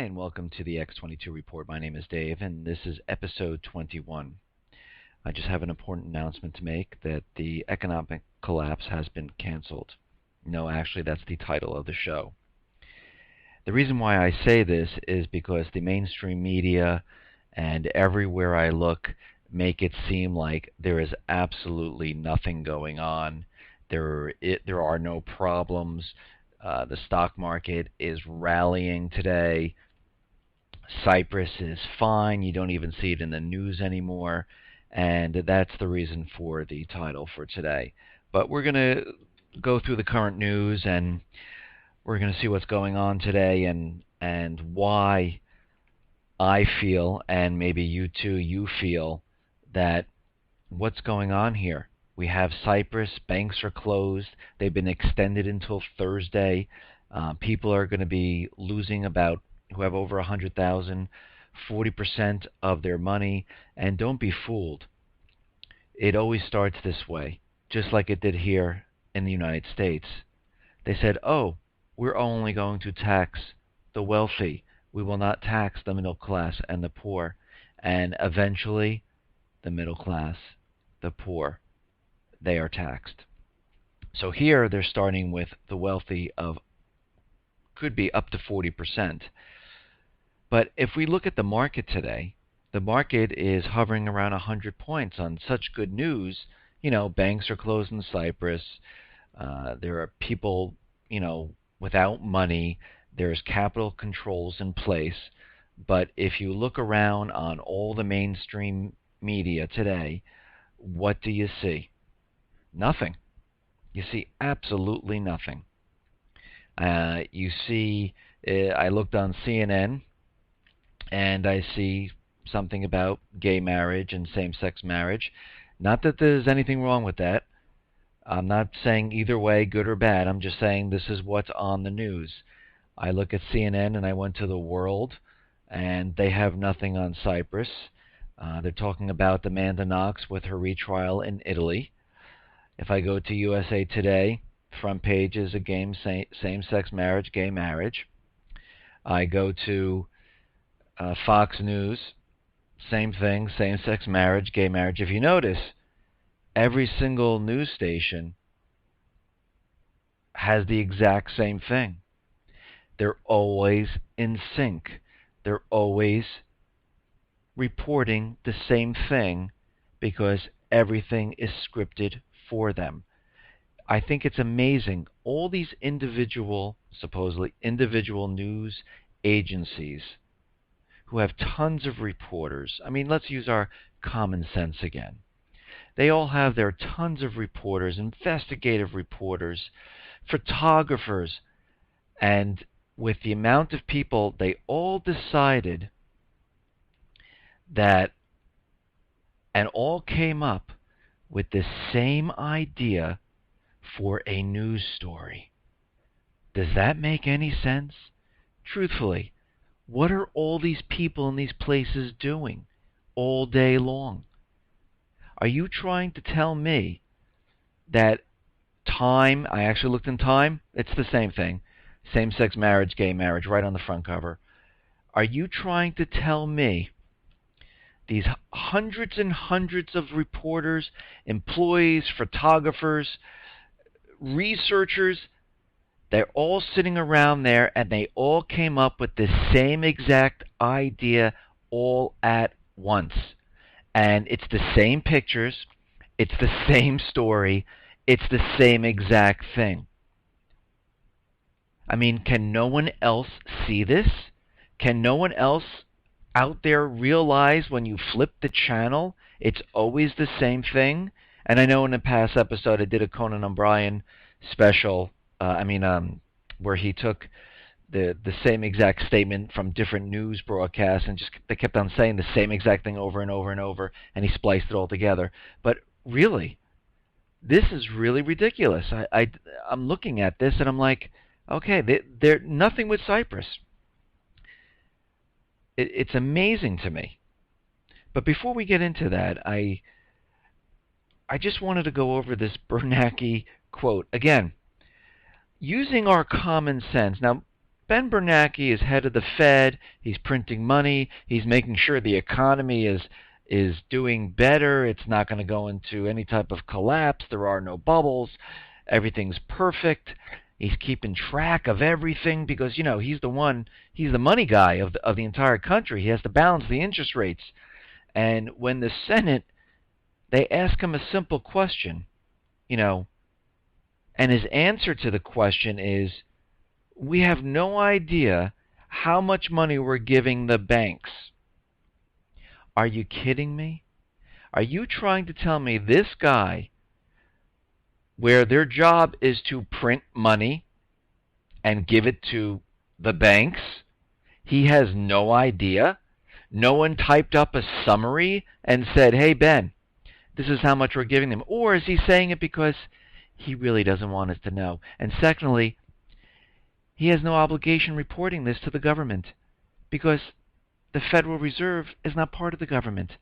Hi, and welcome to the X22 Report. My name is Dave, and this is episode 21. I just have an important announcement to make that the economic collapse has been canceled. No, actually, that's the title of the show. The reason why I say this is because the mainstream media and everywhere I look make it seem like there is absolutely nothing going on. There are no problems. The stock market is rallying today. Cyprus is fine. You don't even see it in the news anymore. And that's the reason for the title for today. But we're going to go through the current news, and we're going to see what's going on today and why I feel, and maybe you too, you feel that what's going on here. We have Cyprus. Banks are closed. They've been extended until Thursday. People are going to be losing who have over 100,000, 40% of their money. And don't be fooled. It always starts this way, just like it did here in the United States. They said, oh, we're only going to tax the wealthy. We will not tax the middle class and the poor. And eventually, the middle class, the poor, they are taxed. So here they're starting with the wealthy of could be up to 40%. But if we look at the market today, the market is hovering around 100 points on such good news. Banks are closed in Cyprus. There are people, without money. There's capital controls in place. But if you look around on all the mainstream media today, what do you see? Nothing. You see absolutely nothing. You see, I looked on CNN, and I see something about gay marriage and same-sex marriage. Not that there's anything wrong with that. I'm not saying either way, good or bad. I'm just saying this is what's on the news. I look at CNN and I went to the World, and they have nothing on Cyprus. They're talking about Amanda Knox with her retrial in Italy. If I go to USA Today, front page is again same-sex marriage, gay marriage. I go to Fox News, same thing, same-sex marriage, gay marriage. If you notice, every single news station has the exact same thing. They're always in sync. They're always reporting the same thing because everything is scripted for them. I think it's amazing. All these supposedly individual news agencies who have tons of reporters. I mean, let's use our common sense again. They all have their tons of reporters, investigative reporters, photographers, and with the amount of people, they all decided that and all came up with the same idea for a news story. Does that make any sense? Truthfully, what are all these people in these places doing all day long? Are you trying to tell me that Time, I actually looked in Time, it's the same thing, same-sex marriage, gay marriage, right on the front cover. Are you trying to tell me these hundreds and hundreds of reporters, employees, photographers, researchers, they're all sitting around there and they all came up with the same exact idea all at once? And it's the same pictures, it's the same story, it's the same exact thing. I mean, can no one else see this? Can no one else out there realize when you flip the channel, it's always the same thing? And I know in a past episode I did a Conan O'Brien special, where he took the same exact statement from different news broadcasts and they kept on saying the same exact thing over and over and over, and he spliced it all together. But really, this is really ridiculous. I'm looking at this and I'm like, okay, they're nothing with Cyprus. It's amazing to me. But before we get into that, I just wanted to go over this Bernanke quote. Again, using our common sense. Now, Ben Bernanke is head of the Fed. He's printing money. He's making sure the economy is doing better. It's not going to go into any type of collapse. There are no bubbles. Everything's perfect. He's keeping track of everything because he's the money guy of the entire country. He has to balance the interest rates. And when the Senate, they ask him a simple question, and his answer to the question is, we have no idea how much money we're giving the banks. Are you kidding me? Are you trying to tell me this guy, where their job is to print money and give it to the banks, he has no idea? No one typed up a summary and said, hey, Ben, this is how much we're giving them? Or is he saying it because he really doesn't want us to know? And secondly, he has no obligation reporting this to the government because the Federal Reserve is not part of the government.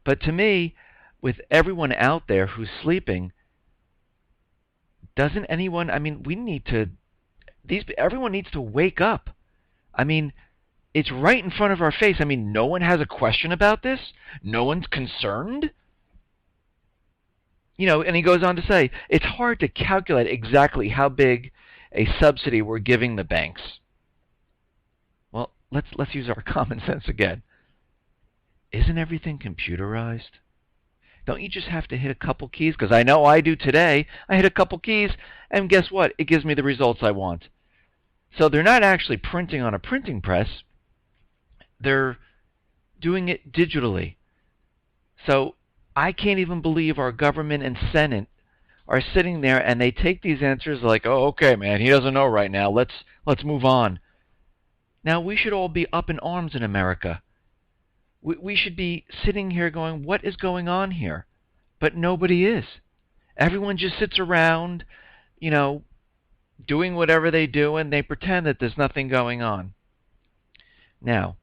But to me, with everyone out there who's sleeping, doesn't anyone, everyone needs to wake up. It's right in front of our face. No one has a question about this. No one's concerned. And he goes on to say, it's hard to calculate exactly how big a subsidy we're giving the banks. Well, let's use our common sense again. Isn't everything computerized? Don't you just have to hit a couple keys? Because I know I do today. I hit a couple keys, and guess what? It gives me the results I want. So they're not actually printing on a printing press. They're doing it digitally. So I can't even believe our government and Senate are sitting there and they take these answers like, oh, okay, man, he doesn't know right now. Let's move on. Now, we should all be up in arms in America. We should be sitting here going, what is going on here? But nobody is. Everyone just sits around, doing whatever they do, and they pretend that there's nothing going on. Now,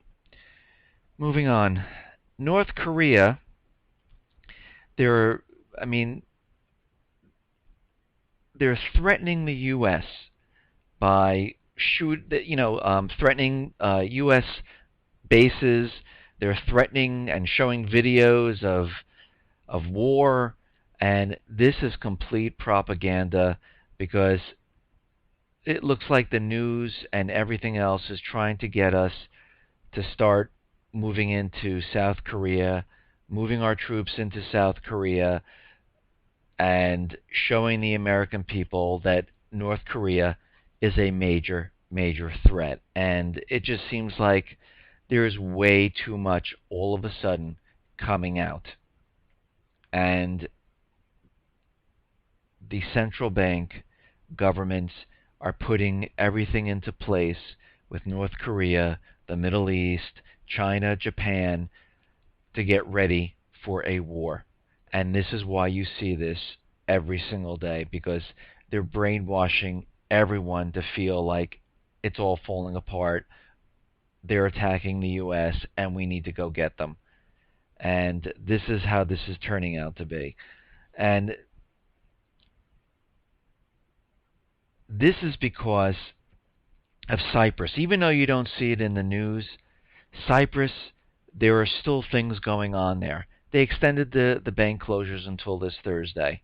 moving on. North Korea, they're threatening the U.S. by threatening U.S. bases. They're threatening and showing videos of war, and this is complete propaganda because it looks like the news and everything else is trying to get us to start moving into South Korea, moving our troops into South Korea, and showing the American people that North Korea is a major, major threat. And it just seems like there's way too much all of a sudden coming out. And the central bank governments are putting everything into place with North Korea, the Middle East, China, Japan, to get ready for a war. And this is why you see this every single day, because they're brainwashing everyone to feel like it's all falling apart. They're attacking the U.S. and we need to go get them. And this is how this is turning out to be. And this is because of Cyprus. Even though you don't see it in the news, Cyprus, there are still things going on there. They extended the bank closures until this Thursday.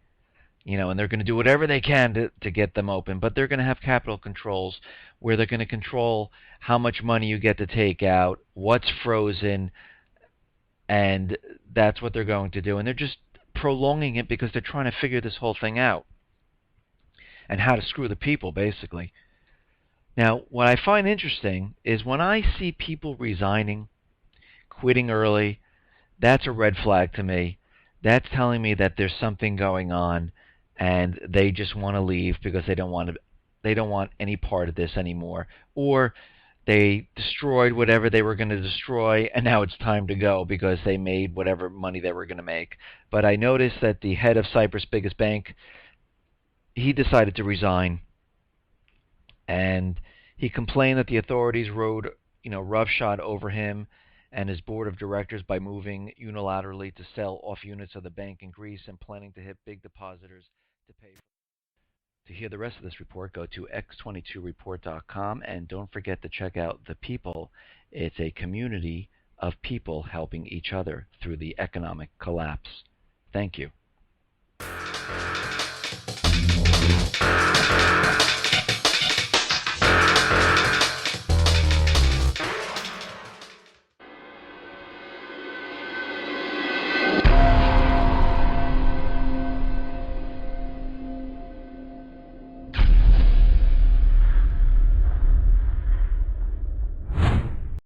And they're going to do whatever they can to get them open. But they're going to have capital controls where they're going to control how much money you get to take out, what's frozen, and that's what they're going to do. And they're just prolonging it because they're trying to figure this whole thing out and how to screw the people, basically. Now, what I find interesting is when I see people resigning, quitting early, that's a red flag to me. That's telling me that there's something going on, and they just want to leave because they don't want any part of this anymore, or they destroyed whatever they were going to destroy, and now it's time to go because they made whatever money they were going to make. But I noticed that the head of Cyprus' biggest bank, he decided to resign, and he complained that the authorities rode, roughshod over him and his board of directors by moving unilaterally to sell off units of the bank in Greece and planning to hit big depositors To hear the rest of this report, go to x22report.com and don't forget to check out The People. It's a community of people helping each other through the economic collapse. Thank you.